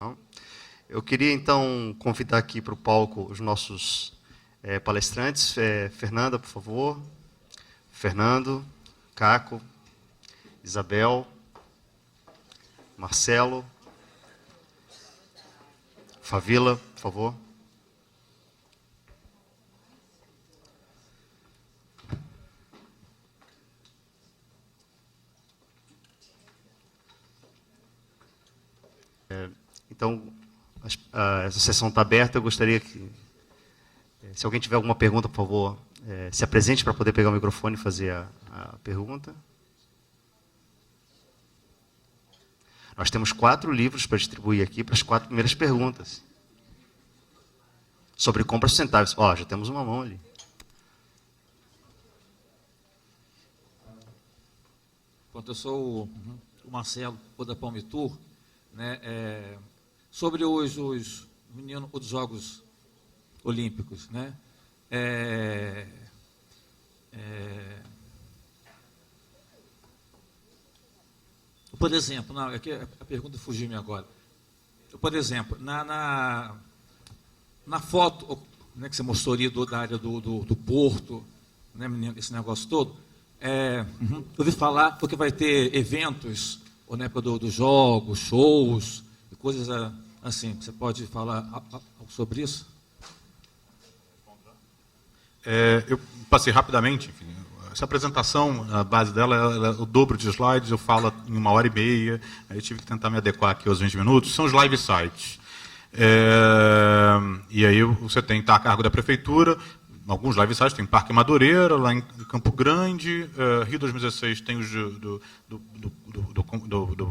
Não. Eu queria, então, convidar aqui para o palco os nossos palestrantes. Fernanda, por favor. Fernando, Caco, Isabel, Marcelo, Favila, por favor. Então, essa sessão está aberta. Eu gostaria que, se alguém tiver alguma pergunta, por favor, se apresente para poder pegar o microfone e fazer a pergunta. Nós temos 4 livros para distribuir aqui para as 4 primeiras perguntas. Sobre compras sustentáveis. Ó, já temos uma mão ali. Pronto, eu sou o Marcelo, da Palmitur, né, sobre os meninos dos Jogos Olímpicos, né, por exemplo, aqui a pergunta fugiu-me agora. Por exemplo, na foto, né, que você mostrou ali da área do porto, né, esse negócio todo, eu ouvi falar porque vai ter eventos, ou, né, dos jogos, shows, e coisas assim. Você pode falar algo sobre isso? Eu passei rapidamente, enfim, essa apresentação, a base dela é o dobro de slides, eu falo em 1h30, aí eu tive que tentar me adequar aqui aos 20 minutos, são os live sites. E aí você tem, está a cargo da prefeitura, alguns live sites, tem Parque Madureira, lá em Campo Grande, Rio 2016 tem os do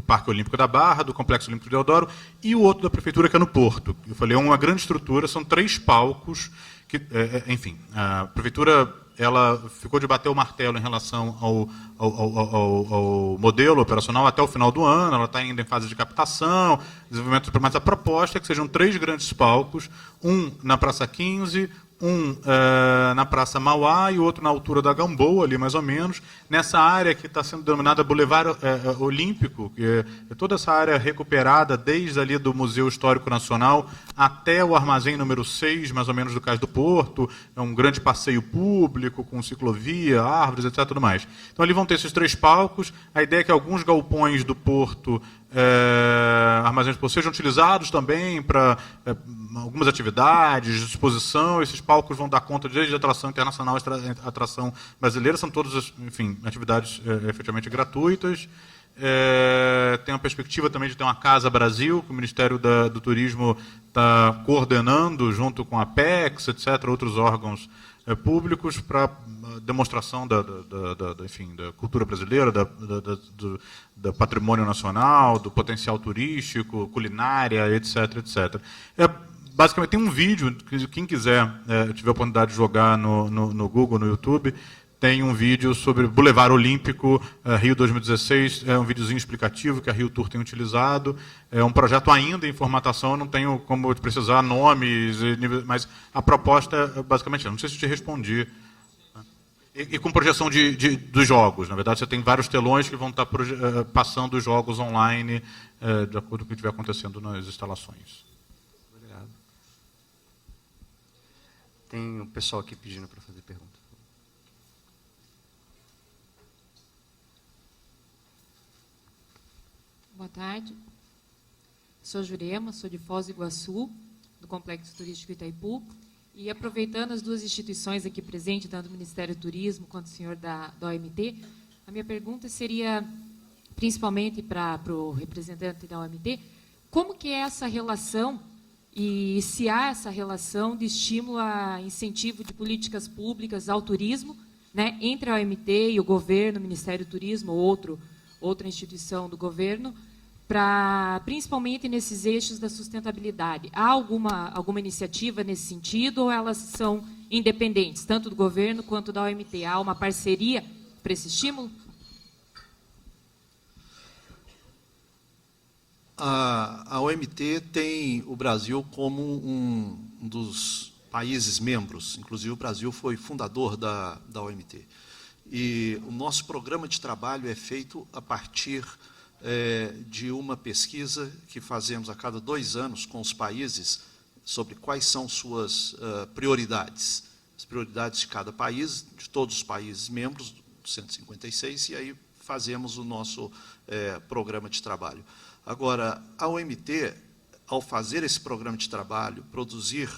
Parque Olímpico da Barra, do Complexo Olímpico de Deodoro, e o outro da prefeitura, que é no Porto. Eu falei, é uma grande estrutura, são 3 palcos, que, enfim, a prefeitura ela ficou de bater o martelo em relação ao modelo operacional até o final do ano, ela está ainda em fase de captação, desenvolvimento, mas a proposta é que sejam 3 grandes palcos, um na Praça 15, um na Praça Mauá e o outro na altura da Gamboa, ali mais ou menos, nessa área que está sendo denominada Boulevard Olímpico, que é toda essa área recuperada desde ali do Museu Histórico Nacional até o armazém número 6, mais ou menos, do Cais do Porto, é um grande passeio público com ciclovia, árvores, etc. Tudo mais. Então ali vão ter esses 3 palcos, a ideia é que alguns galpões do Porto, armazéns de porto, sejam utilizados também para algumas atividades, de exposição. Esses palcos vão dar conta desde atração internacional a atração brasileira, são todas, enfim, atividades efetivamente gratuitas. Tem a perspectiva também de ter uma Casa Brasil, que o Ministério do Turismo está coordenando, junto com a Apex, etc., outros órgãos públicos, para demonstração enfim, da cultura brasileira, do patrimônio nacional, do potencial turístico, culinária, etc., etc. Basicamente, tem um vídeo, que quem quiser, tiver a oportunidade de jogar no Google, no YouTube, tem um vídeo sobre Boulevard Olímpico, Rio 2016, é um videozinho explicativo que a Rio Tour tem utilizado, é um projeto ainda em formatação, eu não tenho como precisar nomes, mas a proposta, basicamente, não sei se te respondi. E com projeção dos jogos, na verdade, você tem vários telões que vão estar passando os jogos online, de acordo com o que estiver acontecendo nas instalações. Obrigado. Tem um pessoal aqui pedindo para fazer pergunta. Boa tarde. Sou Jurema, sou de Foz do Iguaçu, do Complexo Turístico Itaipu. E aproveitando as 2 instituições aqui presentes, tanto o Ministério do Turismo quanto o senhor da OMT, a minha pergunta seria, principalmente para o representante da OMT, como que é essa relação, e se há essa relação de estímulo a incentivo de políticas públicas ao turismo, né, entre a OMT e o governo, o Ministério do Turismo ou outra instituição do governo, principalmente nesses eixos da sustentabilidade. Há alguma iniciativa nesse sentido ou elas são independentes, tanto do governo quanto da OMT? Há uma parceria para esse estímulo? A OMT tem o Brasil como um dos países membros, inclusive o Brasil foi fundador da OMT. E o nosso programa de trabalho é feito a partir de uma pesquisa que fazemos a cada 2 anos com os países sobre quais são suas prioridades. As prioridades de cada país, de todos os países membros, 156, e aí fazemos o nosso programa de trabalho. Agora, a OMT, ao fazer esse programa de trabalho, produzir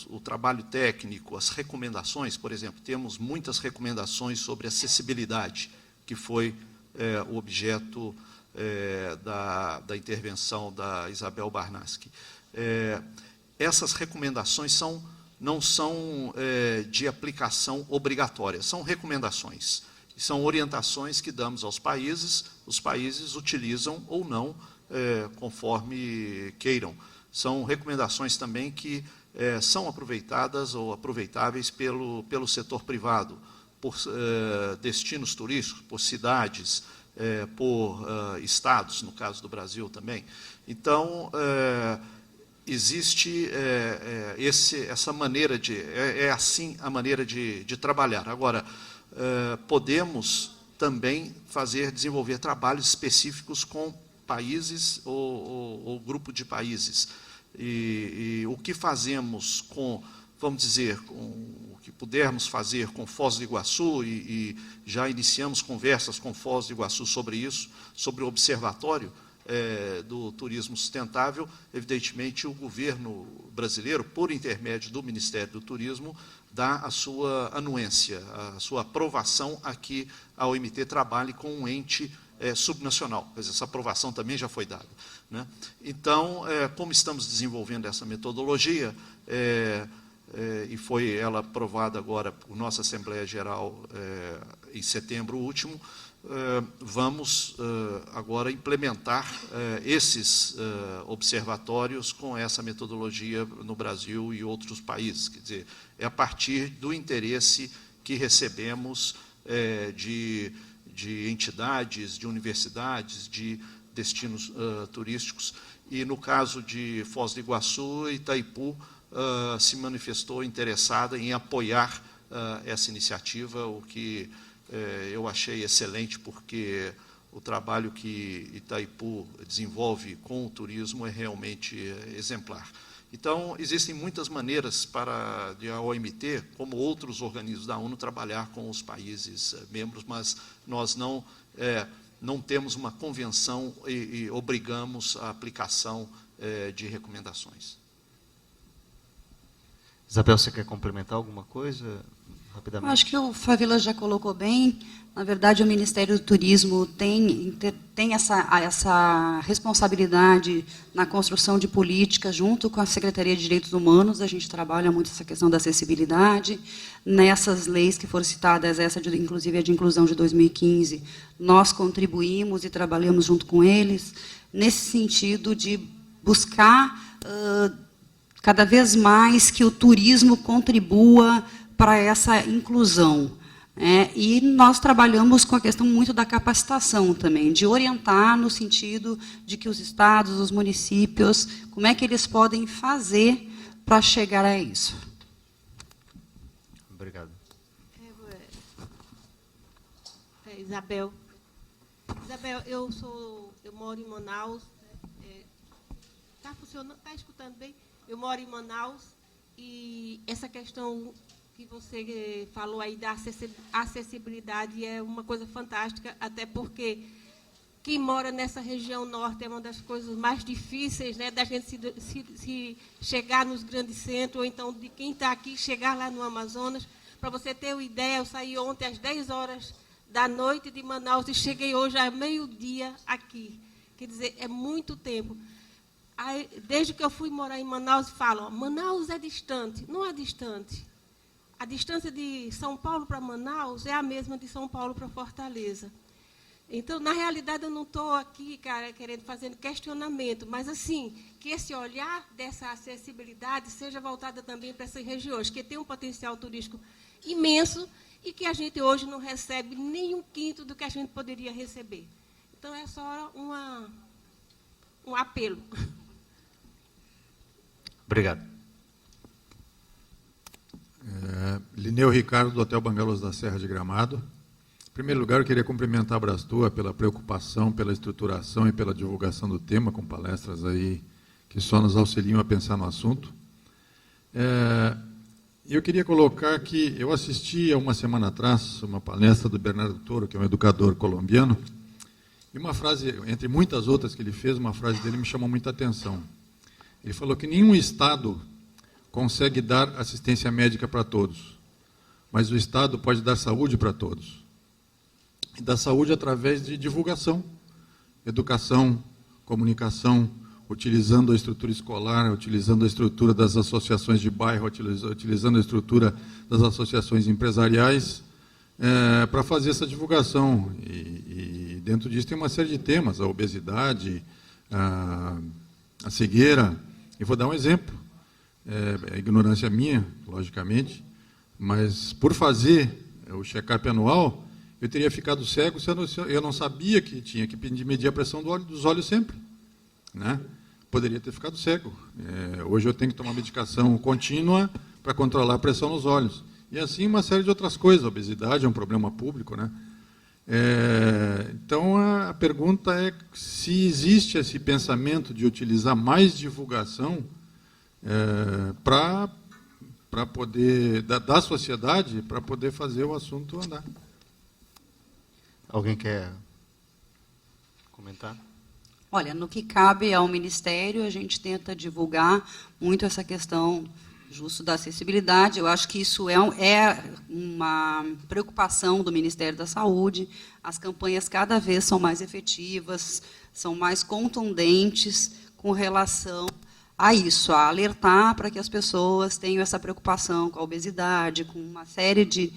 o trabalho técnico, as recomendações, por exemplo, temos muitas recomendações sobre acessibilidade, que foi o objeto da intervenção da Isabel Barnaski. Essas recomendações não são de aplicação obrigatória, são recomendações, são orientações que damos aos países, os países utilizam ou não, conforme queiram. São recomendações também que são aproveitadas ou aproveitáveis pelo setor privado, por destinos turísticos, por cidades, por estados, no caso do Brasil também. Então, existe essa maneira assim a maneira de trabalhar. Agora, podemos também desenvolver trabalhos específicos com países ou grupo de países. E o que fazemos vamos dizer, com o que pudermos fazer com Foz do Iguaçu, e já iniciamos conversas com Foz do Iguaçu sobre isso, sobre o observatório do turismo sustentável. Evidentemente, o governo brasileiro, por intermédio do Ministério do Turismo, dá a sua anuência, a sua aprovação a que a OMT trabalhe com um ente subnacional. Quer dizer, essa aprovação também já foi dada, né? Então, como estamos desenvolvendo essa metodologia, e foi ela aprovada agora por nossa Assembleia Geral em setembro último, vamos agora implementar esses observatórios com essa metodologia no Brasil e outros países. Quer dizer, é a partir do interesse que recebemos de entidades, de universidades, de destinos turísticos. E, no caso de Foz do Iguaçu, Itaipu se manifestou interessada em apoiar essa iniciativa, o que eu achei excelente, porque o trabalho que Itaipu desenvolve com o turismo é realmente exemplar. Então, existem muitas maneiras de a OMT, como outros organismos da ONU, trabalhar com os países membros, mas nós não temos uma convenção e obrigamos a aplicação de recomendações. Isabel, você quer complementar alguma coisa? Rapidamente. Acho que o Favila já colocou bem. Na verdade, o Ministério do Turismo tem essa responsabilidade na construção de políticas junto com a Secretaria de Direitos Humanos. A gente trabalha muito essa questão da acessibilidade. Nessas leis que foram citadas, inclusive a de inclusão de 2015, nós contribuímos e trabalhamos junto com eles, nesse sentido de buscar cada vez mais que o turismo contribua para essa inclusão. E nós trabalhamos com a questão muito da capacitação também, de orientar no sentido de que os estados, os municípios, como é que eles podem fazer para chegar a isso. Obrigado. Isabel, eu moro em Manaus. Está funcionando? Está escutando bem? Eu moro em Manaus e essa questão que você falou aí da acessibilidade é uma coisa fantástica, até porque quem mora nessa região norte é uma das coisas mais difíceis, né, da gente se chegar nos grandes centros, ou então de quem está aqui chegar lá no Amazonas. Para você ter uma ideia, eu saí ontem às 10 horas da noite de Manaus e cheguei hoje ao meio-dia aqui. Quer dizer, é muito tempo. Aí, desde que eu fui morar em Manaus, falam, Manaus é distante. Não é distante. A distância de São Paulo para Manaus é a mesma de São Paulo para Fortaleza. Então, na realidade, eu não estou aqui, cara, fazendo questionamento, mas, assim, que esse olhar dessa acessibilidade seja voltada também para essas regiões, que tem um potencial turístico imenso e que a gente hoje não recebe nem um quinto do que a gente poderia receber. Então, é só um apelo. Obrigado. Lineu Ricardo, do Hotel Bangalos da Serra de Gramado. primeiro lugar, eu queria cumprimentar a Brastua pela preocupação, pela estruturação e pela divulgação do tema, com palestras aí que só nos auxiliam a pensar no assunto. Eu queria colocar que eu assisti há uma semana atrás uma palestra do Bernardo Toro, que é um educador colombiano, e uma frase, entre muitas outras que ele fez, uma frase dele me chamou muita atenção. Ele falou que nenhum Estado consegue dar assistência médica para todos, mas o Estado pode dar saúde para todos. E dar saúde através de divulgação, educação, comunicação, utilizando a estrutura escolar, utilizando a estrutura das associações de bairro, utilizando a estrutura das associações empresariais, para fazer essa divulgação. E dentro disso tem uma série de temas, a obesidade, a cegueira. E vou dar um exemplo. É ignorância minha, logicamente, mas por fazer o check-up anual, eu teria ficado cego se eu não sabia que tinha que medir a pressão dos olhos sempre, né? Poderia ter ficado cego. Hoje eu tenho que tomar medicação contínua para controlar a pressão nos olhos. E assim uma série de outras coisas. A obesidade é um problema público, né? Então a pergunta é se existe esse pensamento de utilizar mais divulgação para poder, da sociedade, para poder fazer o assunto andar. Alguém quer comentar? Olha, no que cabe ao Ministério, a gente tenta divulgar muito essa questão justo da acessibilidade. Eu acho que isso é uma preocupação do Ministério da Saúde. As campanhas cada vez são mais efetivas, são mais contundentes com relação a isso, a alertar para que as pessoas tenham essa preocupação com a obesidade, com uma série de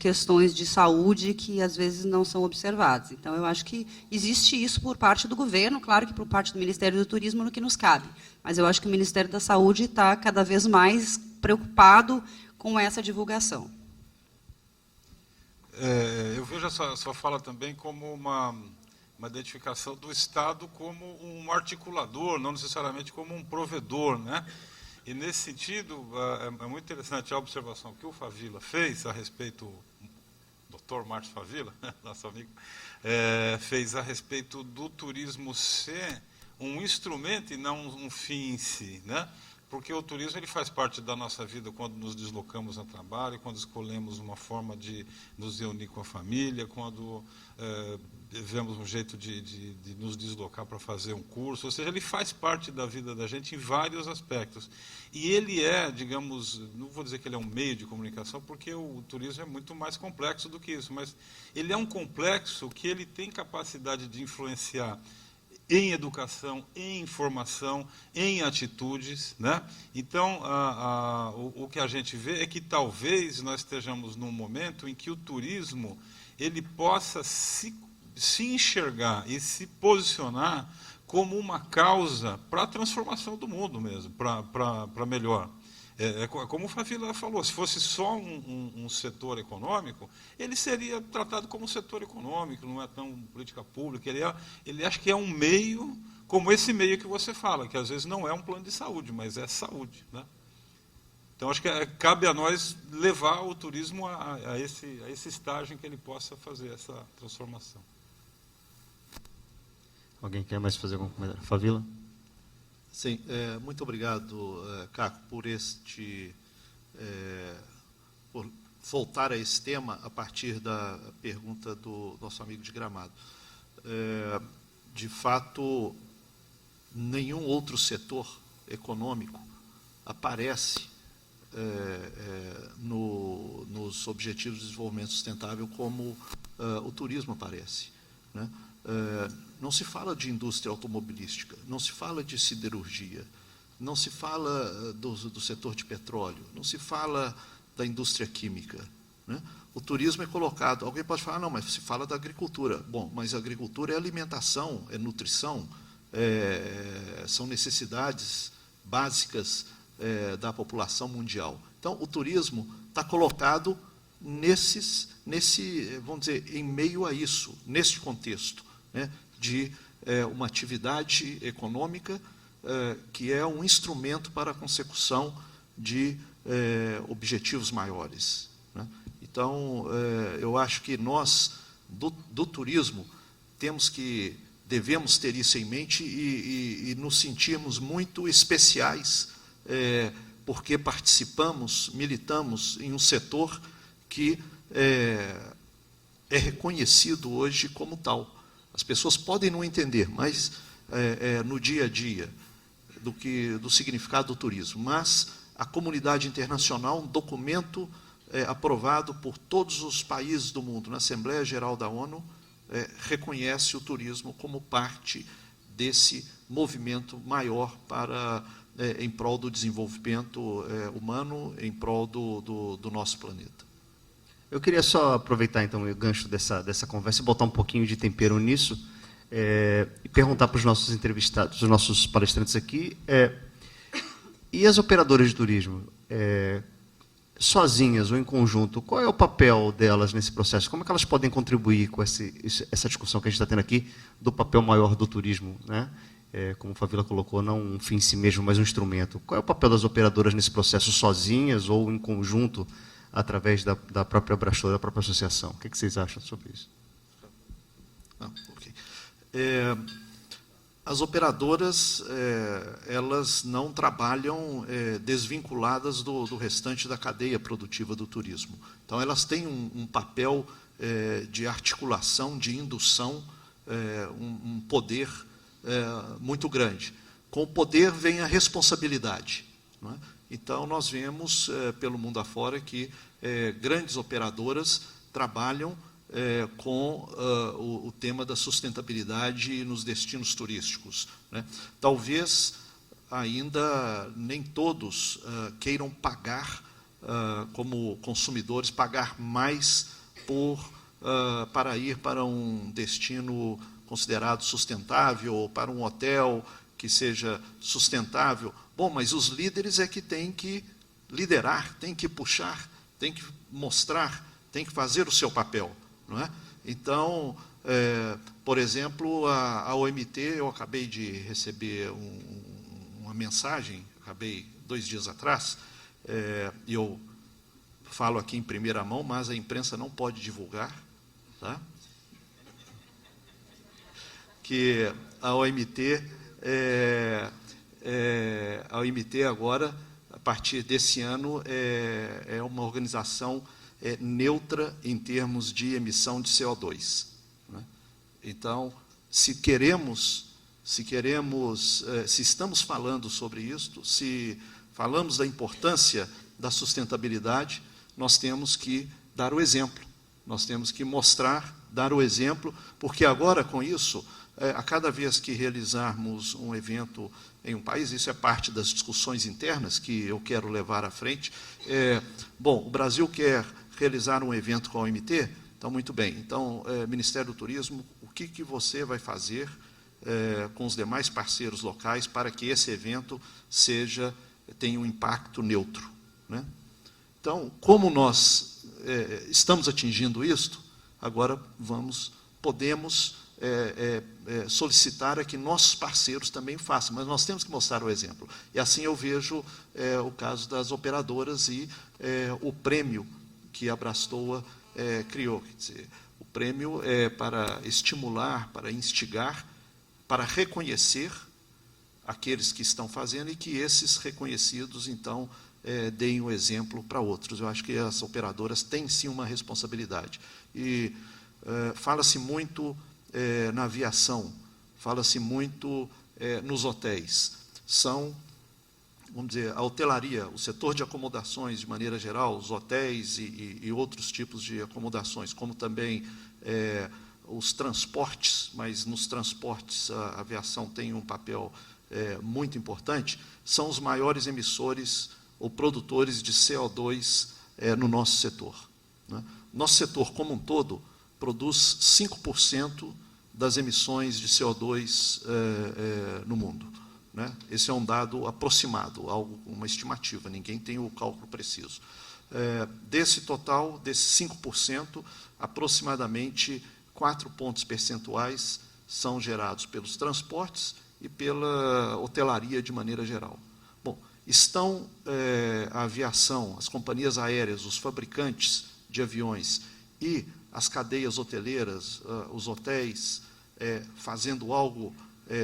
questões de saúde que, às vezes, não são observadas. Então, eu acho que existe isso por parte do governo, claro que por parte do Ministério do Turismo, no que nos cabe. Mas eu acho que o Ministério da Saúde está cada vez mais preocupado com essa divulgação. Eu vejo essa sua fala também como uma identificação do Estado como um articulador, não necessariamente como um provedor, né? E, nesse sentido, é muito interessante a observação que o Favila fez a respeito, o doutor Márcio Favila, nosso amigo, fez a respeito do turismo ser um instrumento e não um fim em si, né? Porque o turismo ele faz parte da nossa vida quando nos deslocamos a trabalho, quando escolhemos uma forma de nos reunir com a família, quando vemos um jeito de nos deslocar para fazer um curso, ou seja, ele faz parte da vida da gente em vários aspectos. E ele digamos, não vou dizer que ele é um meio de comunicação, porque o turismo é muito mais complexo do que isso, mas ele é um complexo que ele tem capacidade de influenciar em educação, em informação, em atitudes, né? Então, o que a gente vê é que talvez nós estejamos num momento em que o turismo ele possa se enxergar e se posicionar como uma causa para a transformação do mundo mesmo, para melhor. Como o Favila falou, se fosse só um setor econômico, ele seria tratado como um setor econômico, não é tão política pública, ele acha que é um meio, como esse meio que você fala, que às vezes não é um plano de saúde, mas é saúde, né? Então, acho que cabe a nós levar o turismo a esse estágio em que ele possa fazer essa transformação. Alguém quer mais fazer algum comentário? Favila? Sim, muito obrigado, Caco, por voltar a esse tema a partir da pergunta do nosso amigo de Gramado. De fato, nenhum outro setor econômico aparece nos Objetivos de Desenvolvimento Sustentável como o turismo aparece, né? Não se fala de indústria automobilística, não se fala de siderurgia, não se fala do setor de petróleo, não se fala da indústria química, né? O turismo é colocado, alguém pode falar, não, mas se fala da agricultura. Bom, mas a agricultura é alimentação, é nutrição, são necessidades básicas da população mundial. Então, o turismo está colocado vamos dizer, em meio a isso, nesse contexto, né, de uma atividade econômica que é um instrumento para a consecução de objetivos maiores, né? Então, eu acho que nós do turismo, devemos ter isso em mente e nos sentirmos muito especiais, porque participamos, militamos em um setor que é reconhecido hoje como tal. As pessoas podem não entender, mas no dia a dia, do significado do turismo. Mas a comunidade internacional, um documento aprovado por todos os países do mundo, na Assembleia Geral da ONU, reconhece o turismo como parte desse movimento maior em prol do desenvolvimento humano, em prol do nosso planeta. Eu queria só aproveitar, então, o gancho dessa conversa e botar um pouquinho de tempero nisso, e perguntar para os nossos entrevistados, os nossos palestrantes aqui, e as operadoras de turismo, sozinhas ou em conjunto, qual é o papel delas nesse processo? Como é que elas podem contribuir com essa discussão que a gente está tendo aqui do papel maior do turismo, né? Como a Fabíola colocou, não um fim em si mesmo, mas um instrumento. Qual é o papel das operadoras nesse processo, sozinhas ou em conjunto, através da própria Abrastor, da própria associação? O que vocês acham sobre isso? Okay. As operadoras, elas não trabalham desvinculadas do restante da cadeia produtiva do turismo. Então, elas têm um papel de articulação, de indução, um poder muito grande. Com o poder vem a responsabilidade, não é? Então, nós vemos, pelo mundo afora, que grandes operadoras trabalham com o tema da sustentabilidade nos destinos turísticos, né? Talvez ainda nem todos queiram pagar, como consumidores, pagar mais para ir para um destino considerado sustentável, ou para um hotel que seja sustentável. Bom, mas os líderes é que têm que liderar, têm que puxar, têm que mostrar, têm que fazer o seu papel, não é? Então, por exemplo, a OMT, eu acabei de receber uma mensagem, acabei 2 dias atrás, e eu falo aqui em primeira mão, mas a imprensa não pode divulgar, tá? Que a OMT agora, a partir desse ano, é uma organização neutra em termos de emissão de CO2. Né? Então, se estamos falando sobre isto, se falamos da importância da sustentabilidade, nós temos que dar o exemplo, nós temos que mostrar, dar o exemplo, porque agora, com isso, a cada vez que realizarmos um evento em um país, isso é parte das discussões internas que eu quero levar à frente. Bom, o Brasil quer realizar um evento com a OMT, então, muito bem. Então, Ministério do Turismo, o que você vai fazer com os demais parceiros locais para que esse evento tenha um impacto neutro, né? Então, como nós estamos atingindo isto, agora podemos solicitar a que nossos parceiros também façam, mas nós temos que mostrar o exemplo. E assim eu vejo o caso das operadoras e o prêmio que a Abrastoa criou. Quer dizer, o prêmio é para estimular, para instigar, para reconhecer aqueles que estão fazendo e que esses reconhecidos, então, deem o exemplo para outros. Eu acho que as operadoras têm, sim, uma responsabilidade. E fala-se muito na aviação, fala-se muito nos hotéis. Vamos dizer, a hotelaria, o setor de acomodações, de maneira geral, os hotéis e outros tipos de acomodações, como também os transportes, mas nos transportes a aviação tem um papel muito importante, são os maiores emissores ou produtores de CO2 no nosso setor, né? Nosso setor, como um todo, produz 5% das emissões de CO2 no mundo, né? Esse é um dado aproximado, uma estimativa, ninguém tem o cálculo preciso. Desse total, desses 5%, aproximadamente 4 pontos percentuais são gerados pelos transportes e pela hotelaria de maneira geral. Bom, estão a aviação, as companhias aéreas, os fabricantes de aviões e as cadeias hoteleiras, os hotéis, fazendo algo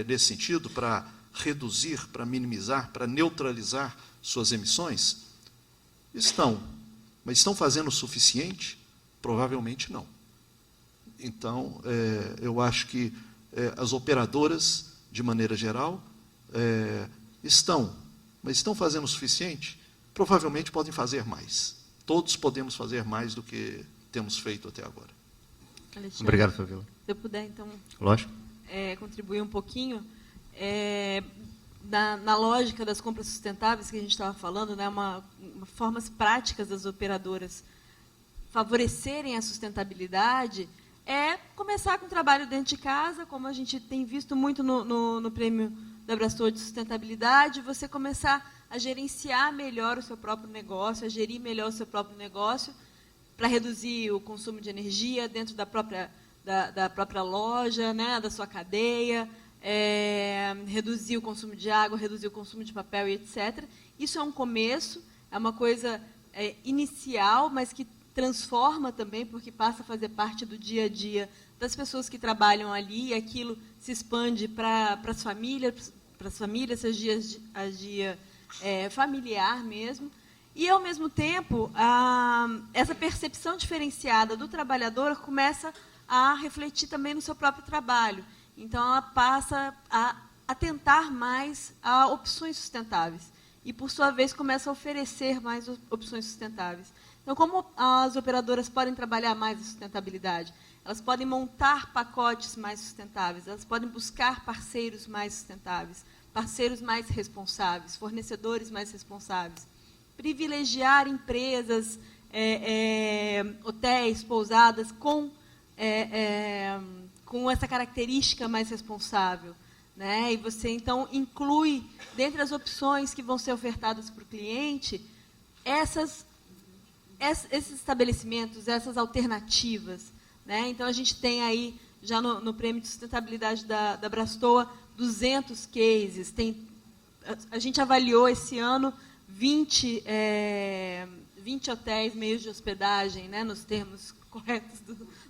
nesse sentido para reduzir, para minimizar, para neutralizar suas emissões? Estão. Mas estão fazendo o suficiente? Provavelmente não. Então, eu acho que as operadoras, de maneira geral, estão. Mas estão fazendo o suficiente? Provavelmente podem fazer mais. Todos podemos fazer mais do que temos feito até agora. Alexandre, Obrigado, Fabiola. se eu puder, então, Lógico. contribuir um pouquinho, na lógica das compras sustentáveis que a gente estava falando, né, formas práticas das operadoras favorecerem a sustentabilidade é começar com o trabalho dentro de casa, como a gente tem visto muito no prêmio da Abrastor de sustentabilidade, você começar a gerenciar melhor o seu próprio negócio, a gerir melhor o seu próprio negócio, para reduzir o consumo de energia dentro da própria loja, né, da sua cadeia, reduzir o consumo de água, reduzir o consumo de papel e etc. Isso é um começo, é uma coisa inicial, mas que transforma também, porque passa a fazer parte do dia a dia das pessoas que trabalham ali, e aquilo se expande para as famílias, seja a dia familiar mesmo. E, ao mesmo tempo, essa percepção diferenciada do trabalhador começa a refletir também no seu próprio trabalho. Então, ela passa a atentar mais a opções sustentáveis. E, por sua vez, começa a oferecer mais opções sustentáveis. Então, como as operadoras podem trabalhar mais a sustentabilidade? Elas podem montar pacotes mais sustentáveis, elas podem buscar parceiros mais sustentáveis, parceiros mais responsáveis, fornecedores mais responsáveis, privilegiar empresas, hotéis, pousadas com essa característica mais responsável, né? E você, então, inclui, dentre as opções que vão ser ofertadas para o cliente, esses estabelecimentos, essas alternativas, né? Então, a gente tem aí, já no Prêmio de Sustentabilidade da Abrastoa, 200 cases. A gente avaliou esse ano 20 hotéis, meios de hospedagem, né, nos termos corretos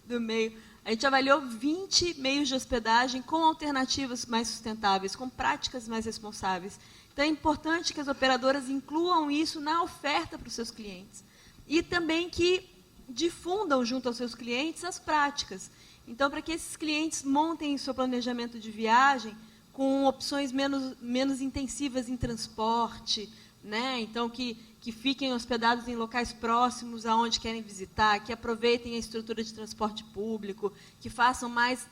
do meio. A gente avaliou 20 meios de hospedagem com alternativas mais sustentáveis, com práticas mais responsáveis. Então, é importante que as operadoras incluam isso na oferta para os seus clientes. E também que difundam junto aos seus clientes as práticas. Então, para que esses clientes montem o seu planejamento de viagem com opções menos intensivas em transporte, né? Então, que fiquem hospedados em locais próximos aonde querem visitar, que aproveitem a estrutura de transporte público, que façam mais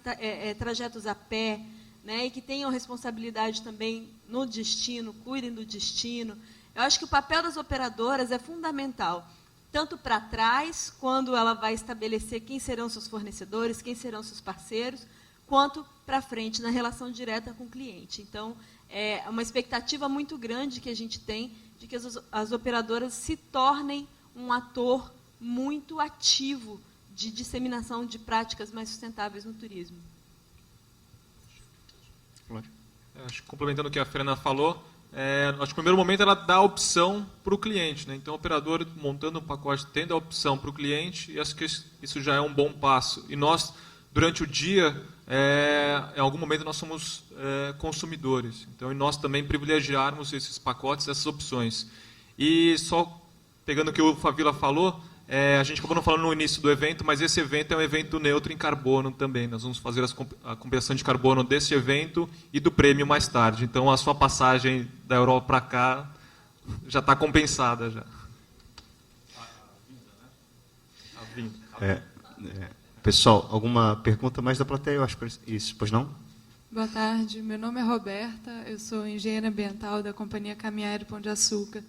trajetos a pé, né? E que tenham responsabilidade também no destino, cuidem do destino. Eu acho que o papel das operadoras é fundamental, tanto para trás, quando ela vai estabelecer quem serão seus fornecedores, quem serão seus parceiros, quanto para frente, na relação direta com o cliente. Então, é uma expectativa muito grande que a gente tem de que as operadoras se tornem um ator muito ativo de disseminação de práticas mais sustentáveis no turismo. Acho que, complementando o que a Fernanda falou, acho que no primeiro momento ela dá a opção para o cliente, né? Então, o operador montando um pacote, tendo a opção para o cliente, e acho que isso já é um bom passo. E nós, durante o dia, em algum momento nós somos consumidores. Então, e nós também privilegiarmos esses pacotes, essas opções. E só pegando o que o Fabiola falou, a gente acabou não falando no início do evento, mas esse evento é um evento neutro em carbono também. Nós vamos fazer a compensação de carbono desse evento e do prêmio mais tarde. Então, a sua passagem da Europa para cá já está compensada. Já. A vinda. Pessoal, alguma pergunta mais da plateia? Eu acho que isso, pois não? Boa tarde, meu nome é Roberta, eu sou engenheira ambiental da Companhia Caminhar Pão de Açúcar.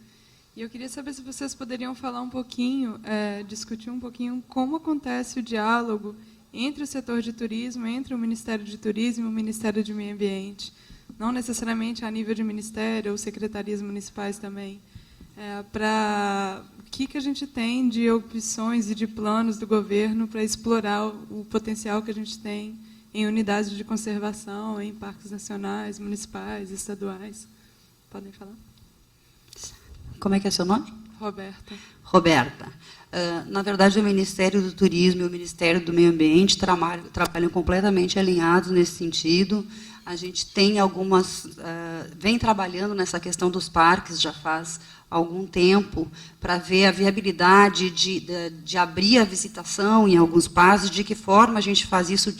E eu queria saber se vocês poderiam falar um pouquinho, discutir um pouquinho como acontece o diálogo entre o setor de turismo, entre o Ministério de Turismo e o Ministério de Meio Ambiente. Não necessariamente a nível de ministério ou secretarias municipais também. Para o que a gente tem de opções e de planos do governo para explorar o potencial que a gente tem em unidades de conservação, em parques nacionais, municipais, estaduais. Podem falar? Como é que é seu nome? Roberta. Roberta. Na verdade, o Ministério do Turismo e o Ministério do Meio Ambiente trabalham completamente alinhados nesse sentido. A gente tem vem trabalhando nessa questão dos parques já faz algum tempo, para ver a viabilidade de abrir a visitação em alguns parques, de que forma a gente faz isso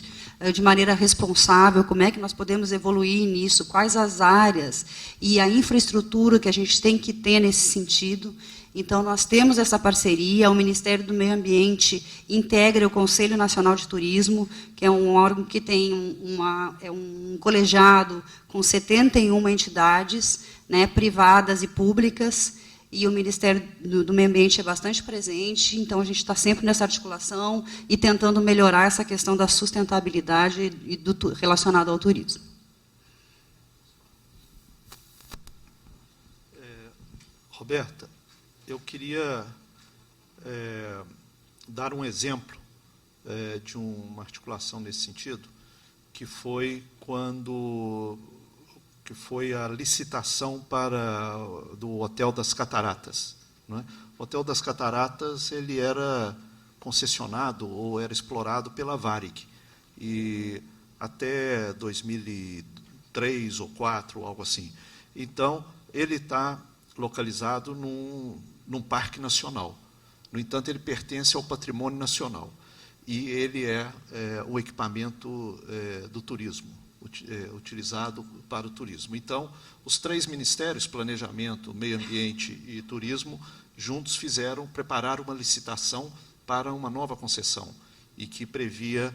de maneira responsável, como é que nós podemos evoluir nisso, quais as áreas e a infraestrutura que a gente tem que ter nesse sentido. Então, nós temos essa parceria, o Ministério do Meio Ambiente integra o Conselho Nacional de Turismo, que é um órgão que tem um colegiado com 71 entidades, né, privadas e públicas, e o Ministério do Meio Ambiente é bastante presente, então a gente está sempre nessa articulação e tentando melhorar essa questão da sustentabilidade relacionada ao turismo. Roberta, eu queria dar um exemplo de uma articulação nesse sentido, que foi a licitação do Hotel das Cataratas. Não é? O Hotel das Cataratas ele era concessionado ou era explorado pela Varig. E até 2003 ou 2004, algo assim. Então, ele está localizado num parque nacional. No entanto, ele pertence ao patrimônio nacional. E ele é o equipamento do turismo, utilizado para o turismo. Então, os três ministérios, Planejamento, Meio Ambiente e Turismo, juntos prepararam uma licitação para uma nova concessão, e que previa,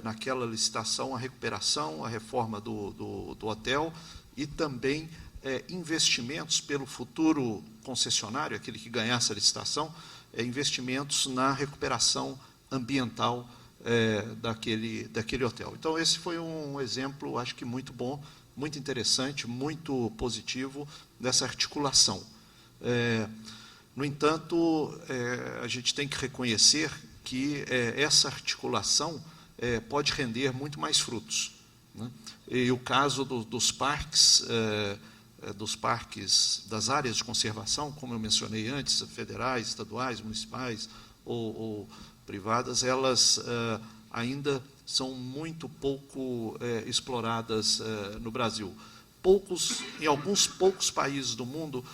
naquela licitação, a recuperação, a reforma do hotel e também investimentos pelo futuro concessionário, aquele que ganhasse a licitação, investimentos na recuperação ambiental daquele hotel. Então, esse foi um exemplo, acho que muito bom, muito interessante, muito positivo dessa articulação. No entanto, a gente tem que reconhecer que essa articulação pode render muito mais frutos, né? E o caso dos parques, das áreas de conservação, como eu mencionei antes, federais, estaduais, municipais ou privadas, elas ainda são muito pouco exploradas no Brasil. Em alguns poucos países do mundo,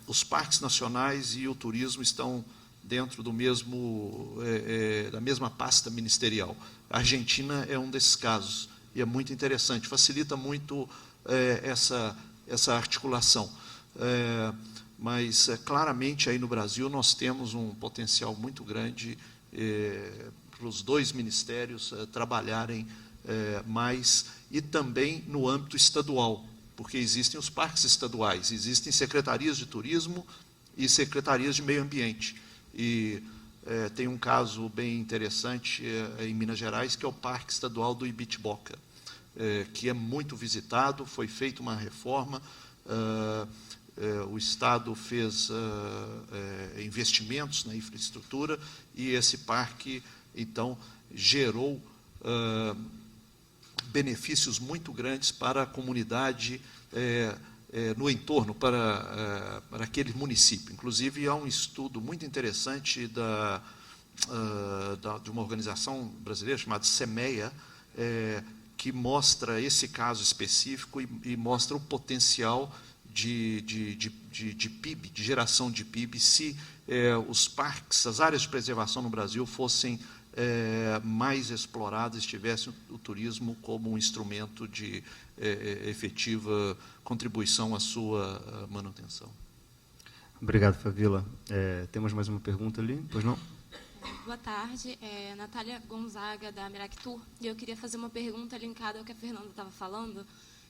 os parques nacionais e o turismo estão dentro da mesma pasta ministerial. A Argentina é um desses casos, e é muito interessante, facilita muito essa articulação. Mas, claramente, aí no Brasil, nós temos um potencial muito grande para os dois ministérios trabalharem mais, e também no âmbito estadual, porque existem os parques estaduais, existem secretarias de turismo e secretarias de meio ambiente. E tem um caso bem interessante em Minas Gerais, que é o Parque Estadual do Ibitipoca, que é muito visitado, foi feita uma reforma, o Estado fez investimentos na infraestrutura, e esse parque, então, gerou benefícios muito grandes para a comunidade no entorno, para aquele município. Inclusive, há um estudo muito interessante de uma organização brasileira chamada CEMEA, que mostra esse caso específico e mostra o potencial de PIB, de geração de PIB, se os parques, as áreas de preservação no Brasil fossem mais exploradas, tivessem o turismo como um instrumento de efetiva contribuição à sua manutenção. Obrigado, Favila. Temos mais uma pergunta ali? Pois não? Boa tarde, Natália Gonzaga, da Miractur, e eu queria fazer uma pergunta linkada ao que a Fernanda estava falando,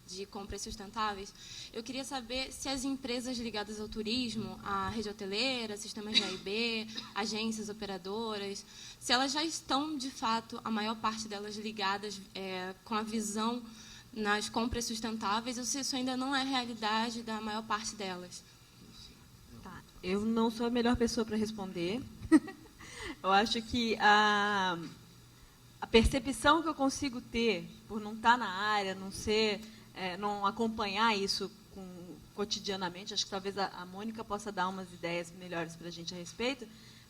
de compras sustentáveis. Eu queria saber se as empresas ligadas ao turismo, a rede hoteleira, sistemas de A&B, agências operadoras, se elas já estão, de fato, a maior parte delas ligadas com a visão nas compras sustentáveis, ou se isso ainda não é realidade da maior parte delas. Tá. Eu não sou a melhor pessoa para responder. Eu acho que a percepção que eu consigo ter, por não estar na área, não acompanhar isso cotidianamente, acho que talvez a Mônica possa dar umas ideias melhores para a gente a respeito,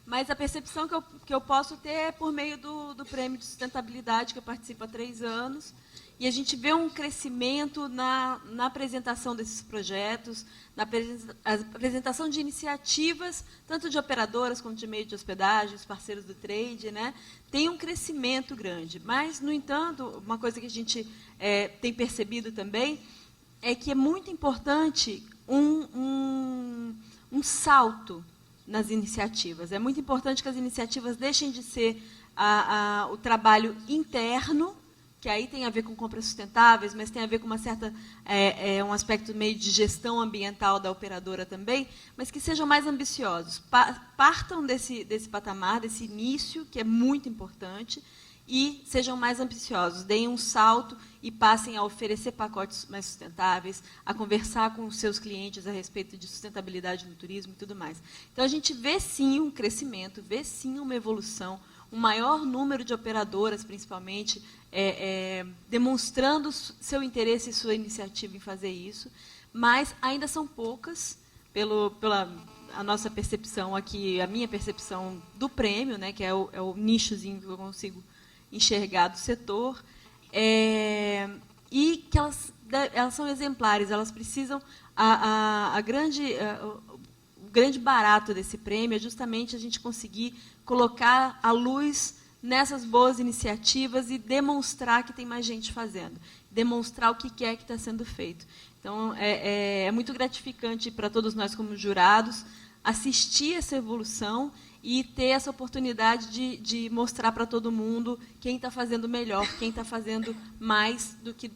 mas a percepção que eu posso ter é por meio do Prêmio de Sustentabilidade, que eu participo há 3 anos, e a gente vê um crescimento na apresentação desses projetos, na apresentação de iniciativas, tanto de operadoras quanto de meio de hospedagem, os parceiros do trade, né? Tem um crescimento grande. Mas, no entanto, uma coisa que a gente tem percebido também é que é muito importante um salto nas iniciativas. É muito importante que as iniciativas deixem de ser o trabalho interno, que aí tem a ver com compras sustentáveis, mas tem a ver com uma certa, um aspecto meio de gestão ambiental da operadora também, mas que sejam mais ambiciosos. Partam desse patamar, desse início, que é muito importante, e sejam mais ambiciosos, deem um salto e passem a oferecer pacotes mais sustentáveis, a conversar com os seus clientes a respeito de sustentabilidade no turismo e tudo mais. Então, a gente vê, sim, um crescimento, vê, sim, uma evolução, um maior número de operadoras, principalmente, demonstrando seu interesse e sua iniciativa em fazer isso, mas ainda são poucas, pela a nossa percepção aqui, a minha percepção do prêmio, né, que é o nichozinho que eu consigo enxergar do setor, e que elas são exemplares, elas precisam... O grande barato desse prêmio é justamente a gente conseguir colocar a luz nessas boas iniciativas e demonstrar que tem mais gente fazendo, demonstrar o que é que está sendo feito. Então, é muito gratificante para todos nós, como jurados, assistir essa evolução e ter essa oportunidade de mostrar para todo mundo quem está fazendo melhor, quem está fazendo mais do que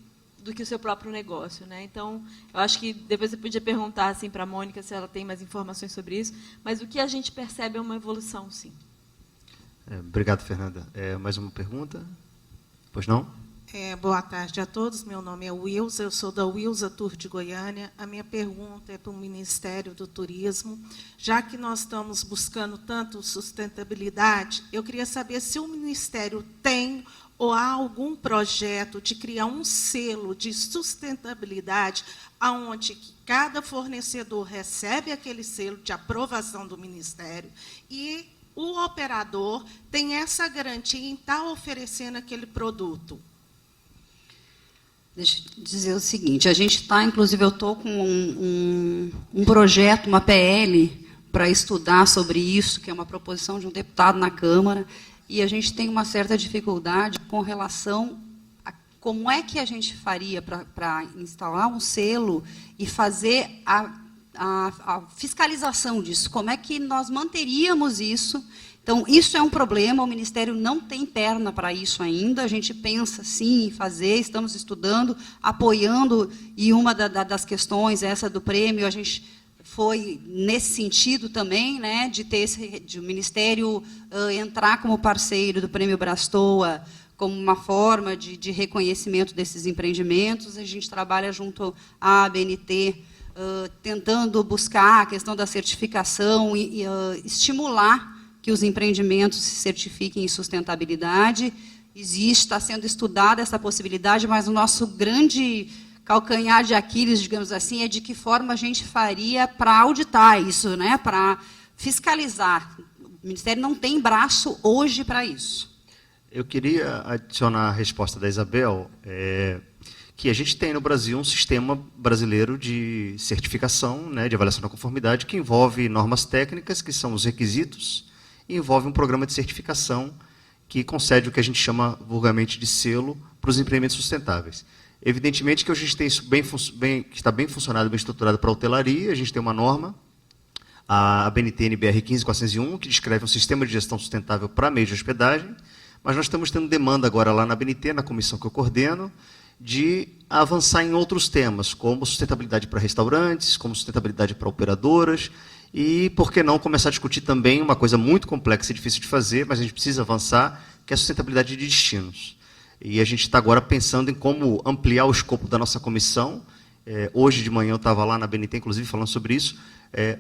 o seu próprio negócio, né? Então, eu acho que depois você podia perguntar assim, para a Mônica se ela tem mais informações sobre isso, mas o que a gente percebe é uma evolução, sim. Obrigado, Fernanda. Mais uma pergunta? Pois não? Boa tarde a todos. Meu nome é Wilza, eu sou da Wilza Tour de Goiânia. A minha pergunta é para o Ministério do Turismo. Já que nós estamos buscando tanto sustentabilidade, eu queria saber se o Ministério tem ou há algum projeto de criar um selo de sustentabilidade onde cada fornecedor recebe aquele selo de aprovação do Ministério e o operador tem essa garantia em estar oferecendo aquele produto. Deixa eu dizer o seguinte, a gente está, inclusive, eu estou com um projeto, uma PL, para estudar sobre isso, que é uma proposição de um deputado na Câmara, e a gente tem uma certa dificuldade com relação a como é que a gente faria para instalar um selo e fazer a fiscalização disso, como é que nós manteríamos isso. Então, isso é um problema, o Ministério não tem perna para isso ainda, a gente pensa, sim, em fazer, estamos estudando, apoiando, e uma das questões, essa do prêmio, a gente foi nesse sentido também, né, de o Ministério entrar como parceiro do Prêmio Brastoa, como uma forma de reconhecimento desses empreendimentos. A gente trabalha junto à ABNT, tentando buscar a questão da certificação e estimular que os empreendimentos se certifiquem em sustentabilidade. Está sendo estudada essa possibilidade, mas o nosso grande calcanhar de Aquiles, digamos assim, é de que forma a gente faria para auditar isso, né, para fiscalizar. O Ministério não tem braço hoje para isso. Eu queria adicionar a resposta da Isabel, que a gente tem no Brasil um sistema brasileiro de certificação, né, de avaliação da conformidade, que envolve normas técnicas, que são os requisitos, e envolve um programa de certificação que concede o que a gente chama vulgarmente de selo para os empreendimentos sustentáveis. Evidentemente que a gente tem isso que está bem funcionado, bem estruturado para a hotelaria. A gente tem uma norma, a BNT NBR 15401, que descreve um sistema de gestão sustentável para meio de hospedagem, mas nós estamos tendo demanda agora lá na BNT, na comissão que eu coordeno, de avançar em outros temas, como sustentabilidade para restaurantes, como sustentabilidade para operadoras, e, por que não, começar a discutir também uma coisa muito complexa e difícil de fazer, mas a gente precisa avançar, que é a sustentabilidade de destinos. E a gente está agora pensando em como ampliar o escopo da nossa comissão. Hoje de manhã eu estava lá na BNT, inclusive, falando sobre isso,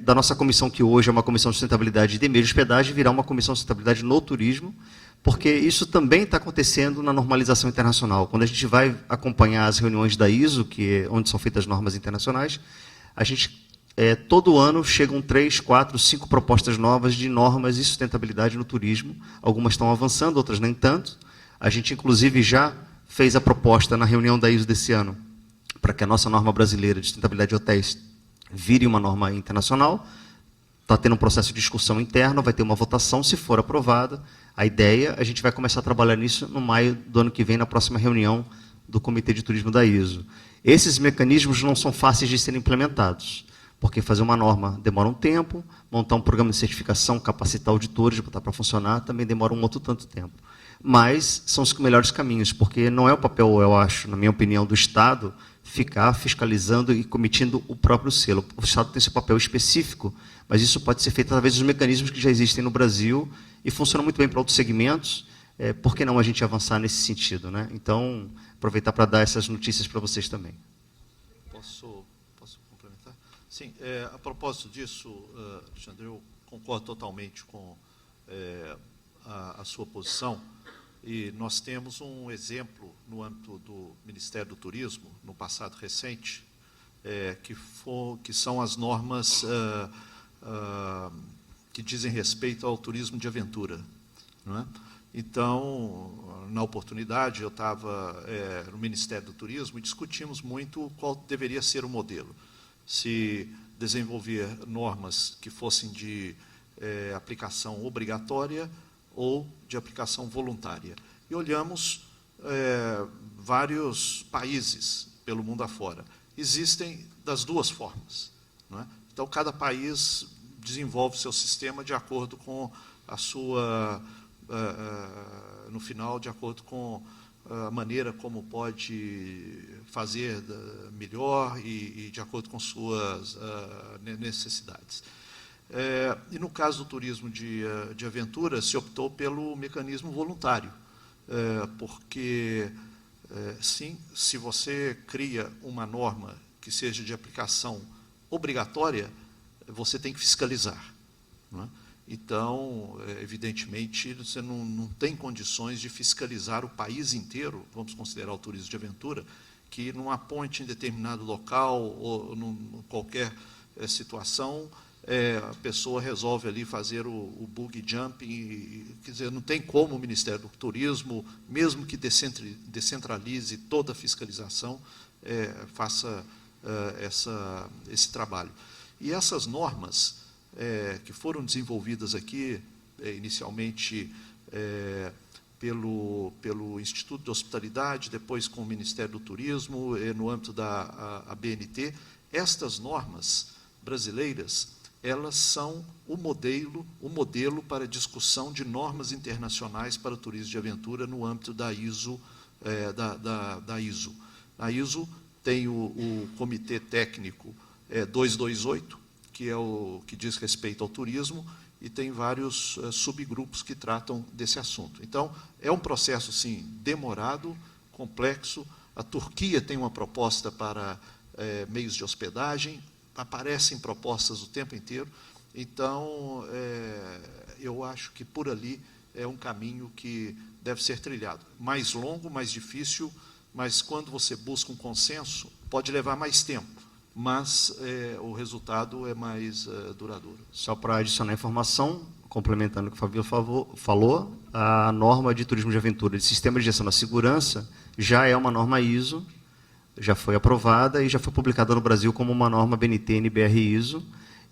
da nossa comissão, que hoje é uma comissão de sustentabilidade de meio de hospedagem, virar uma comissão de sustentabilidade no turismo, porque isso também está acontecendo na normalização internacional. Quando a gente vai acompanhar as reuniões da ISO, onde são feitas normas internacionais, a gente, todo ano, chegam 3, 4, 5 propostas novas de normas e sustentabilidade no turismo. Algumas estão avançando, outras nem tanto. A gente, inclusive, já fez a proposta na reunião da ISO desse ano, para que a nossa norma brasileira de sustentabilidade de hotéis vire uma norma internacional. Está tendo um processo de discussão interna, vai ter uma votação, se for aprovada. A ideia, a gente vai começar a trabalhar nisso no maio do ano que vem, na próxima reunião do Comitê de Turismo da ISO. Esses mecanismos não são fáceis de serem implementados, porque fazer uma norma demora um tempo, montar um programa de certificação, capacitar auditores, botar para funcionar, também demora um outro tanto tempo. Mas são os melhores caminhos, porque não é o papel, eu acho, na minha opinião, do Estado, ficar fiscalizando e cometindo o próprio selo. O Estado tem seu papel específico, mas isso pode ser feito através dos mecanismos que já existem no Brasil e funcionam muito bem para outros segmentos. Por que não a gente avançar nesse sentido, né? Então, aproveitar para dar essas notícias para vocês também. Posso complementar? Sim, a propósito disso, Alexandre, eu concordo totalmente com a sua posição, e nós temos um exemplo no âmbito do Ministério do Turismo, no passado recente, que são as normas que dizem respeito ao turismo de aventura, não é? Então, na oportunidade, eu estava no Ministério do Turismo e discutimos muito qual deveria ser o modelo. Se desenvolver normas que fossem de aplicação obrigatória ou de aplicação voluntária. E olhamos vários países pelo mundo afora. Existem das duas formas, não é? Então, cada país desenvolve seu sistema de acordo com a sua... no final, de acordo com a maneira como pode fazer melhor e de acordo com suas necessidades. E no caso do turismo de aventura, se optou pelo mecanismo voluntário, porque, sim, se você cria uma norma que seja de aplicação obrigatória, você tem que fiscalizar, não é? Então, evidentemente, você não tem condições de fiscalizar o país inteiro, vamos considerar o turismo de aventura, que numa ponte em determinado local ou em qualquer situação, a pessoa resolve ali fazer o bungee jumping, quer dizer, não tem como o Ministério do Turismo, mesmo que descentralize toda a fiscalização, faça esse trabalho. E essas normas que foram desenvolvidas aqui, inicialmente pelo Instituto de Hospitalidade, depois com o Ministério do Turismo, no âmbito da ABNT, estas normas brasileiras, elas são o modelo para discussão de normas internacionais para o turismo de aventura no âmbito da ISO. Da ISO. A ISO tem o Comitê Técnico 228, que é o que diz respeito ao turismo, e tem vários subgrupos que tratam desse assunto. Então, é um processo, sim, demorado, complexo. A Turquia tem uma proposta para meios de hospedagem, aparecem propostas o tempo inteiro. Então, eu acho que por ali é um caminho que deve ser trilhado. Mais longo, mais difícil, mas quando você busca um consenso, pode levar mais tempo, mas o resultado é mais duradouro. Só para adicionar informação, complementando o que o Fabio falou, a norma de turismo de aventura de sistema de gestão da segurança já é uma norma ISO, já foi aprovada e já foi publicada no Brasil como uma norma BNT-NBR-ISO,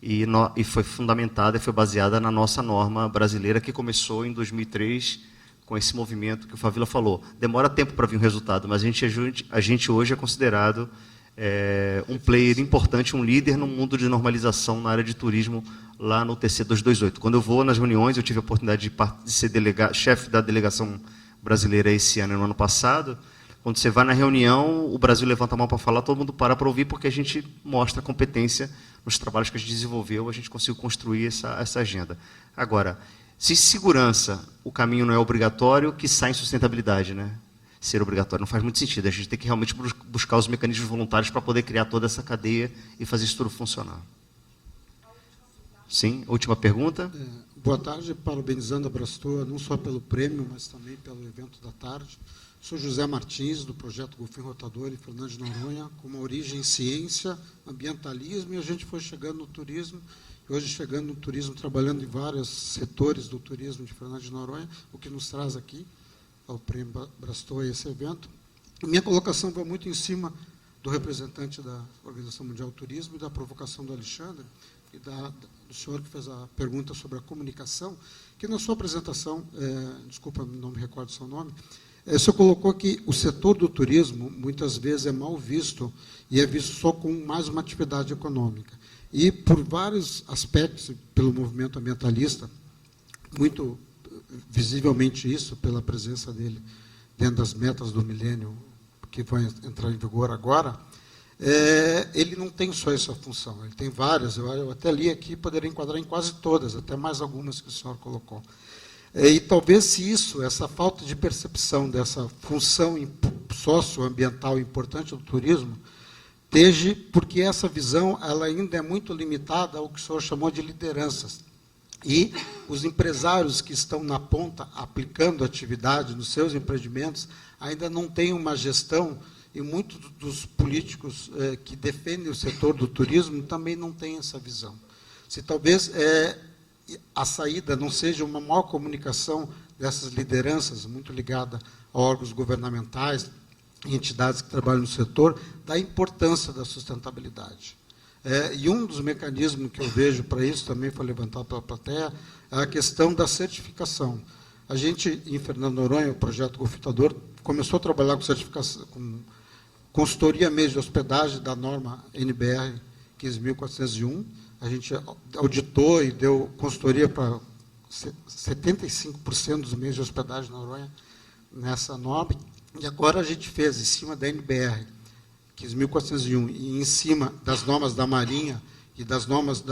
e foi fundamentada e foi baseada na nossa norma brasileira, que começou em 2003, com esse movimento que o Favila falou. Demora tempo para vir um resultado, mas a gente hoje é considerado um player importante, um líder no mundo de normalização na área de turismo, lá no TC 228. Quando eu vou nas reuniões, eu tive a oportunidade de ser chefe da delegação brasileira esse ano e no ano passado. Quando você vai na reunião, o Brasil levanta a mão para falar, todo mundo para ouvir, porque a gente mostra competência nos trabalhos que a gente desenvolveu, a gente conseguiu construir essa agenda. Agora, se segurança, o caminho não é obrigatório, que sai em sustentabilidade, né? Ser obrigatório não faz muito sentido. A gente tem que realmente buscar os mecanismos voluntários para poder criar toda essa cadeia e fazer isso tudo funcionar. Sim, última pergunta. Boa tarde, parabenizando a Brastor, não só pelo prêmio, mas também pelo evento da tarde. Sou José Martins, do projeto Golfinho Rotador, em Fernando de Noronha, com uma origem em ciência, ambientalismo, e a gente foi chegando no turismo, e hoje chegando no turismo, trabalhando em vários setores do turismo de Fernando de Noronha, o que nos traz aqui ao Prêmio Brastou esse evento. Minha colocação vai muito em cima do representante da Organização Mundial do Turismo e da provocação do Alexandre, e do senhor que fez a pergunta sobre a comunicação, que na sua apresentação, desculpa, não me recordo o seu nome, o senhor colocou que o setor do turismo, muitas vezes, é mal visto e é visto só como mais uma atividade econômica. E, por vários aspectos, pelo movimento ambientalista, muito visivelmente isso, pela presença dele dentro das metas do milênio, que vai entrar em vigor agora, ele não tem só essa função, ele tem várias, eu até li aqui, poderia enquadrar em quase todas, até mais algumas que o senhor colocou. E talvez se isso, essa falta de percepção dessa função socioambiental importante do turismo, esteja porque essa visão ela ainda é muito limitada ao que o senhor chamou de lideranças. E os empresários que estão na ponta, aplicando atividade nos seus empreendimentos, ainda não têm uma gestão, e muitos dos políticos que defendem o setor do turismo também não têm essa visão. Se talvez a saída não seja uma maior comunicação dessas lideranças, muito ligada a órgãos governamentais e entidades que trabalham no setor, da importância da sustentabilidade. E um dos mecanismos que eu vejo para isso, também foi levantado pela plateia, é a questão da certificação. A gente, em Fernando de Noronha, o projeto Golfitador, começou a trabalhar com certificação, com consultoria mesmo de hospedagem da norma NBR 15.401, a gente auditou e deu consultoria para 75% dos meios de hospedagem na Noronha nessa norma, e agora a gente fez, em cima da NBR 15.401, e em cima das normas da Marinha e das normas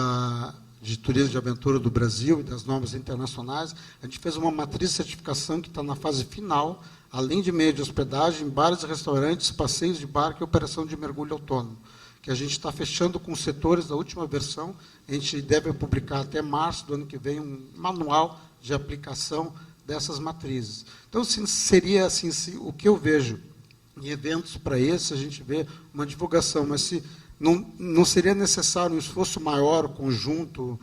de turismo de aventura do Brasil e das normas internacionais, a gente fez uma matriz de certificação que está na fase final, além de meio de hospedagem, bares e restaurantes, passeios de barco e operação de mergulho autônomo, que a gente está fechando com os setores da última versão. A gente deve publicar até março do ano que vem um manual de aplicação dessas matrizes. Então, seria assim, o que eu vejo em eventos para esse, a gente vê uma divulgação, mas se não seria necessário um esforço maior, conjunto,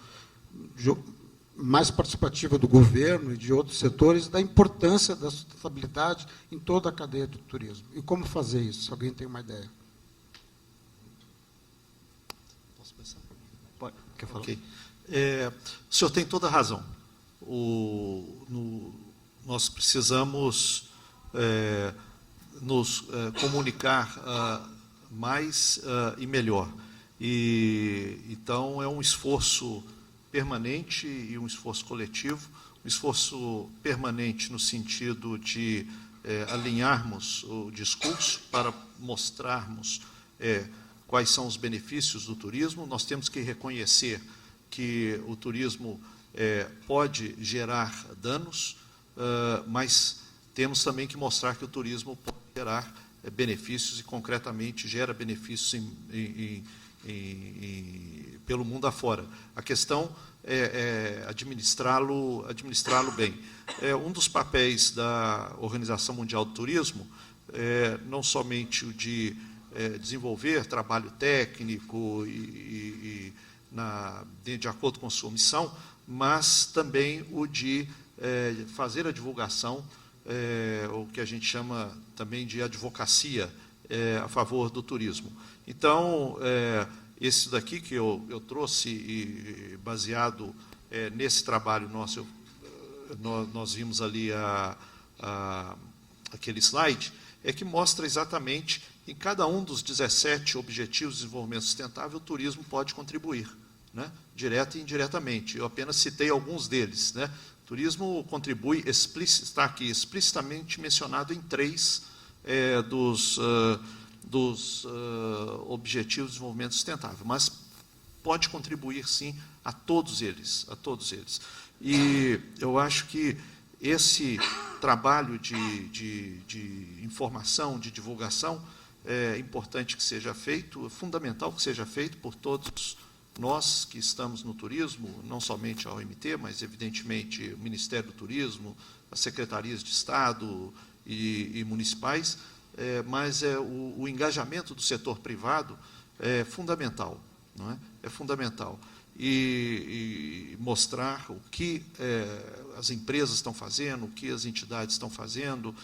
mais participativo do governo e de outros setores, da importância da sustentabilidade em toda a cadeia do turismo. E como fazer isso, se alguém tem uma ideia? Quer falar? Okay. O senhor tem toda a razão. Nós precisamos nos comunicar mais e melhor. Então, é um esforço permanente e um esforço coletivo, um esforço permanente no sentido de alinharmos o discurso para mostrarmos quais são os benefícios do turismo. Nós temos que reconhecer que o turismo pode gerar danos, mas temos também que mostrar que o turismo pode gerar benefícios e, concretamente, gera benefícios pelo mundo afora. A questão é administrá-lo bem. Um dos papéis da Organização Mundial do Turismo não somente o de desenvolver trabalho técnico de acordo com sua missão, mas também o de fazer a divulgação, o que a gente chama também de advocacia a favor do turismo. Então, esse daqui que eu trouxe, e baseado nesse trabalho nosso, nós vimos ali aquele slide, que mostra exatamente, em cada um dos 17 Objetivos de Desenvolvimento Sustentável, o turismo pode contribuir, né, direta e indiretamente. Eu apenas citei alguns deles, né. O turismo contribui, está aqui explicitamente mencionado em 3 dos Objetivos de Desenvolvimento Sustentável, mas pode contribuir, sim, a todos eles. E eu acho que esse trabalho de informação, de divulgação, é importante que seja feito, é fundamental que seja feito por todos nós que estamos no turismo, não somente a OMT, mas, evidentemente, o Ministério do Turismo, as secretarias de Estado e municipais, mas o engajamento do setor privado é fundamental, não é? É fundamental. E mostrar o que as empresas estão fazendo, o que as entidades estão fazendo,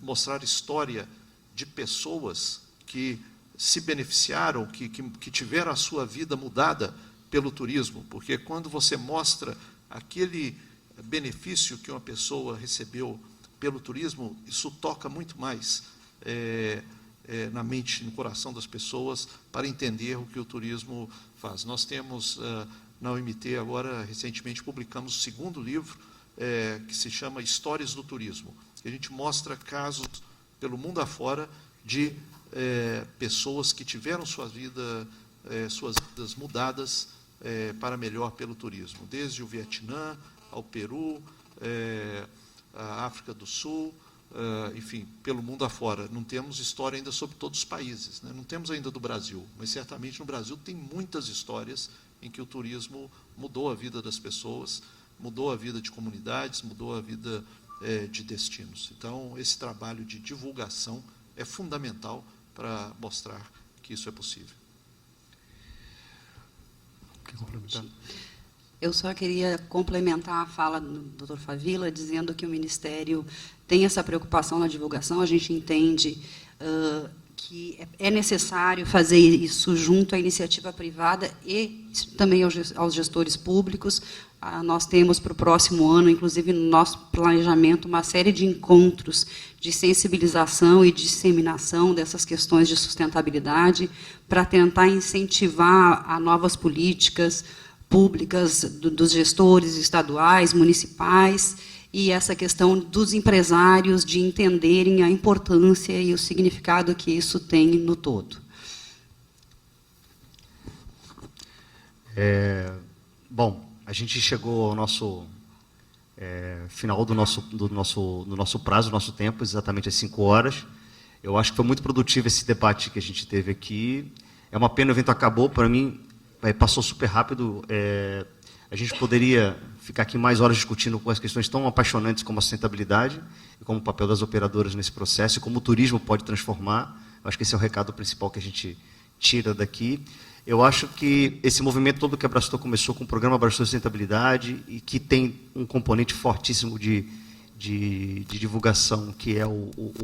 mostrar história de pessoas que se beneficiaram, que tiveram a sua vida mudada pelo turismo, porque quando você mostra aquele benefício que uma pessoa recebeu pelo turismo, isso toca muito mais na mente, no coração das pessoas, para entender o que o turismo faz. Nós temos, na OMT, agora, recentemente, publicamos o segundo livro, que se chama Histórias do Turismo. A gente mostra casos pelo mundo afora de pessoas que tiveram suas vidas mudadas para melhor pelo turismo, desde o Vietnã ao Peru, a África do Sul, enfim, pelo mundo afora. Não temos história ainda sobre todos os países, né? Não temos ainda do Brasil, mas certamente no Brasil tem muitas histórias em que o turismo mudou a vida das pessoas, mudou a vida de comunidades, mudou a vida de destinos. Então, esse trabalho de divulgação é fundamental para mostrar que isso é possível. Quer complementar? Eu só queria complementar a fala do Dr. Favila, dizendo que o Ministério tem essa preocupação na divulgação. A gente entende que é necessário fazer isso junto à iniciativa privada e também aos gestores públicos. Nós temos para o próximo ano, inclusive no nosso planejamento, uma série de encontros de sensibilização e disseminação dessas questões de sustentabilidade para tentar incentivar a novas políticas públicas dos gestores estaduais, municipais, e essa questão dos empresários de entenderem a importância e o significado que isso tem no todo. Bom, a gente chegou ao nosso final do nosso prazo, do nosso tempo, exatamente às 5 horas. Eu acho que foi muito produtivo esse debate que a gente teve aqui. É uma pena, o evento acabou, para mim, passou super rápido. A gente poderia ficar aqui mais horas discutindo com as questões tão apaixonantes como a sustentabilidade e como o papel das operadoras nesse processo e como o turismo pode transformar. Eu acho que esse é o recado principal que a gente tira daqui. Eu acho que esse movimento todo que a Brastor começou com o programa Brastor Sustentabilidade e que tem um componente fortíssimo de divulgação, que é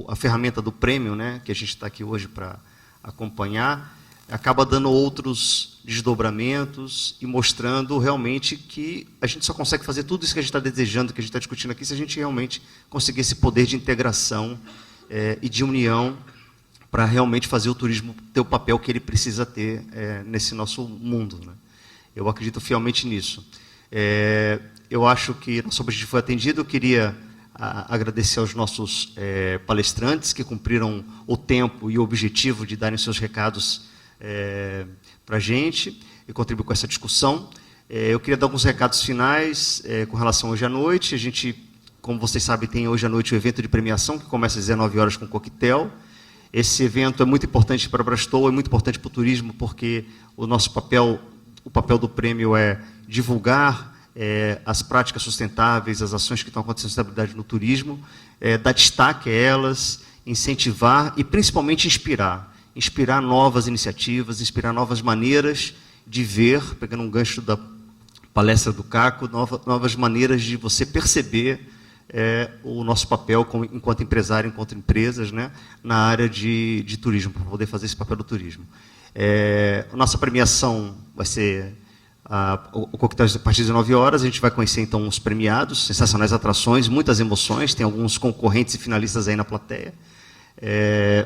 a ferramenta do prêmio, né, que a gente está aqui hoje para acompanhar, acaba dando outros desdobramentos e mostrando realmente que a gente só consegue fazer tudo isso que a gente está desejando, que a gente está discutindo aqui, se a gente realmente conseguir esse poder de integração e de união para realmente fazer o turismo ter o papel que ele precisa ter nesse nosso mundo, né? Eu acredito fielmente nisso. Eu acho que nosso objetivo foi atendido. Eu queria agradecer aos nossos palestrantes que cumpriram o tempo e o objetivo de darem seus recados para a gente e contribuir com essa discussão. Eu queria dar alguns recados finais com relação a hoje à noite. A gente, como vocês sabem, tem hoje à noite o evento de premiação, que começa às 19 horas com coquetel. Esse evento é muito importante para a Brastor, é muito importante para o turismo, porque o papel do prêmio é divulgar as práticas sustentáveis, as ações que estão acontecendo em sustentabilidade no turismo, dar destaque a elas, incentivar e, principalmente, inspirar novas iniciativas, inspirar novas maneiras de ver, pegando um gancho da palestra do Caco, novas maneiras de você perceber o nosso papel enquanto empresário, enquanto empresas, né, na área de turismo, para poder fazer esse papel do turismo. Nossa premiação vai ser o coquetel a partir de 19 horas, a gente vai conhecer então os premiados, sensacionais atrações, muitas emoções, tem alguns concorrentes e finalistas aí na plateia.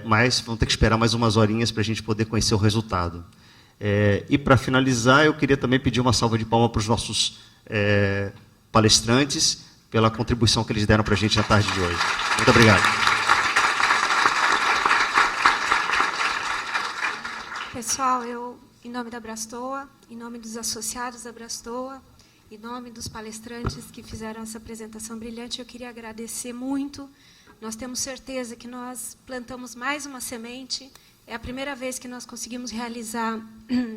Mas vamos ter que esperar mais umas horinhas para a gente poder conhecer o resultado. E, para finalizar, eu queria também pedir uma salva de palmas para os nossos palestrantes, pela contribuição que eles deram para a gente na tarde de hoje. Muito obrigado. Pessoal, eu, em nome da Brastor, em nome dos associados da Brastor, em nome dos palestrantes que fizeram essa apresentação brilhante, eu queria agradecer muito. Nós temos certeza que nós plantamos mais uma semente. É a primeira vez que nós conseguimos realizar...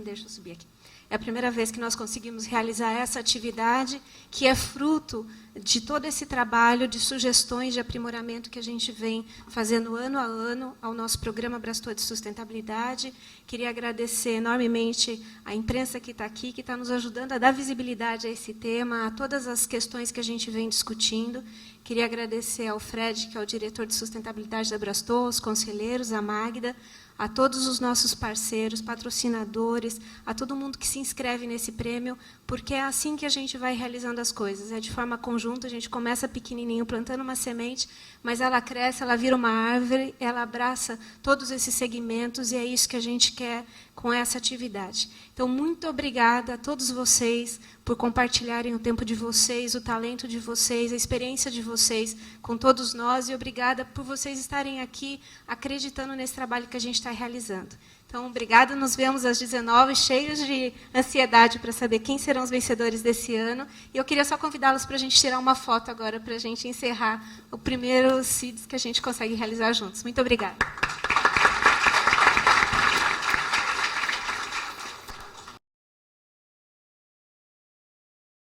Deixa eu subir aqui. É a primeira vez que nós conseguimos realizar essa atividade, que é fruto de todo esse trabalho de sugestões de aprimoramento que a gente vem fazendo ano a ano ao nosso programa Abrastoa de Sustentabilidade. Queria agradecer enormemente a imprensa que está aqui, que está nos ajudando a dar visibilidade a esse tema, a todas as questões que a gente vem discutindo. Queria agradecer ao Fred, que é o diretor de sustentabilidade da Abrastoa, os conselheiros, a Magda, a todos os nossos parceiros, patrocinadores, a todo mundo que se inscreve nesse prêmio, porque é assim que a gente vai realizando as coisas. É de forma conjunta, a gente começa pequenininho, plantando uma semente, mas ela cresce, ela vira uma árvore, ela abraça todos esses segmentos, e é isso que a gente quer com essa atividade. Então, muito obrigada a todos vocês por compartilharem o tempo de vocês, o talento de vocês, a experiência de vocês com todos nós, e obrigada por vocês estarem aqui acreditando nesse trabalho que a gente está realizando. Então, obrigada, nos vemos às 19h, cheios de ansiedade para saber quem serão os vencedores desse ano. E eu queria só convidá-los para a gente tirar uma foto agora, para a gente encerrar o primeiro CIDS que a gente consegue realizar juntos. Muito obrigada.